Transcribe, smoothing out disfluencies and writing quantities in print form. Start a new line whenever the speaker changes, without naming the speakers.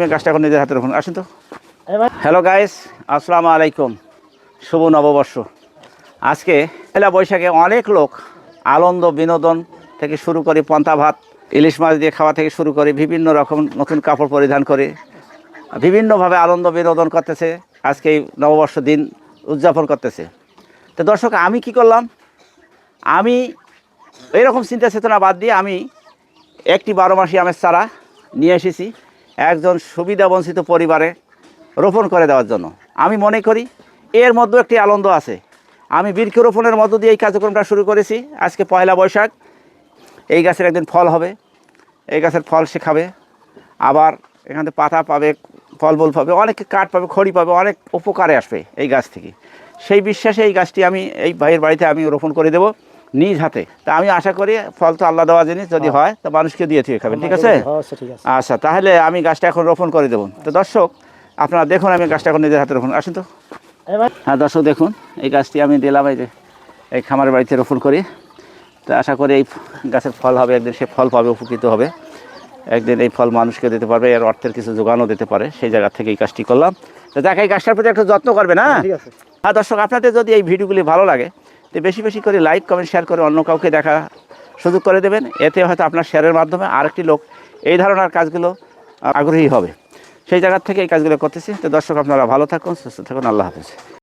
গাছটা এখন নিজের হাতে রাখুন, আসেন তো। হ্যালো গাইস, আসসালামু আলাইকুম, শুভ নববর্ষ। আজকে পয়লা বৈশাখে অনেক লোক আনন্দ বিনোদন থেকে শুরু করে পন্তা ভাত ইলিশ মাছ দিয়ে খাওয়া থেকে শুরু করে বিভিন্ন রকম নতুন কাপড় পরিধান করে বিভিন্নভাবে আনন্দ বিনোদন করতেছে, আজকে এই নববর্ষ দিন উদযাপন করতেছে। তো দর্শক, আমি কি করলাম, আমি এইরকম চিন্তা চেতনা বাদ দিয়ে আমি একটি 12 মাসি আমের চারা নিয়ে এসেছি একজন সুবিধাবঞ্চিত পরিবারে রোপণ করে দেওয়ার জন্য। আমি মনে করি এর মধ্যে একটি আনন্দ আছে। আমি বৃক্ষরোপণের মধ্য দিয়ে এই কার্যক্রমটা শুরু করেছি। আজকে পয়লা বৈশাখ, এই গাছের একদিন ফল হবে, এই গাছের ফল সে খাবে, আবার এখানে পাতা পাবে, ফলমূল পাবে, অনেক কাঠ পাবে, খড়ি পাবে, অনেক উপকারে আসবে এই গাছ থেকে। সেই বিশ্বাসে এই গাছটি আমি এই ভাইয়ের বাড়িতে আমি রোপণ করে দেবো নিজ হাতে। তা আমি আশা করি ফল তো আল্লাহ দেওয়া জিনিস, যদি হয় তো মানুষকে দিয়ে থেকে খাবেন, ঠিক আছে? আচ্ছা, তাহলে আমি গাছটা এখন রোপণ করে দেবো। তো দর্শক, আপনারা দেখুন, আমি গাছটা এখন নিজের হাতে রোপণ, আসেন তো। হ্যাঁ দর্শক, দেখুন এই গাছটি আমি দিলাম এই যে এই খামারের বাড়িতে রোপণ করি। তো আশা করি এই গাছের ফল হবে, একদিন সে ফল পাবে, উপকৃত হবে, একদিন এই ফল মানুষকে দিতে পারবে, এর অর্থের কিছু যোগানও দিতে পারে। সেই জায়গা থেকে এই কাজটি করলাম। তো দেখ, এই গাছটার প্রতি একটু যত্ন করবে না? হ্যাঁ দর্শক, আপনাদের যদি এই ভিডিওগুলি ভালো লাগে তো বেশি বেশি করে লাইক কমেন্ট শেয়ার করে অন্য কাউকে দেখা সুযোগ করে দেবেন। এতে হয়তো আপনার শেয়ারের মাধ্যমে আরেকটি লোক এই ধরনের কাজগুলো আগ্রহী হবে। সেই জায়গা থেকে এই কাজগুলো করতেছি। তো দর্শক, আপনারা ভালো থাকুন, সুস্থ থাকুন, আল্লাহ হাফেজ।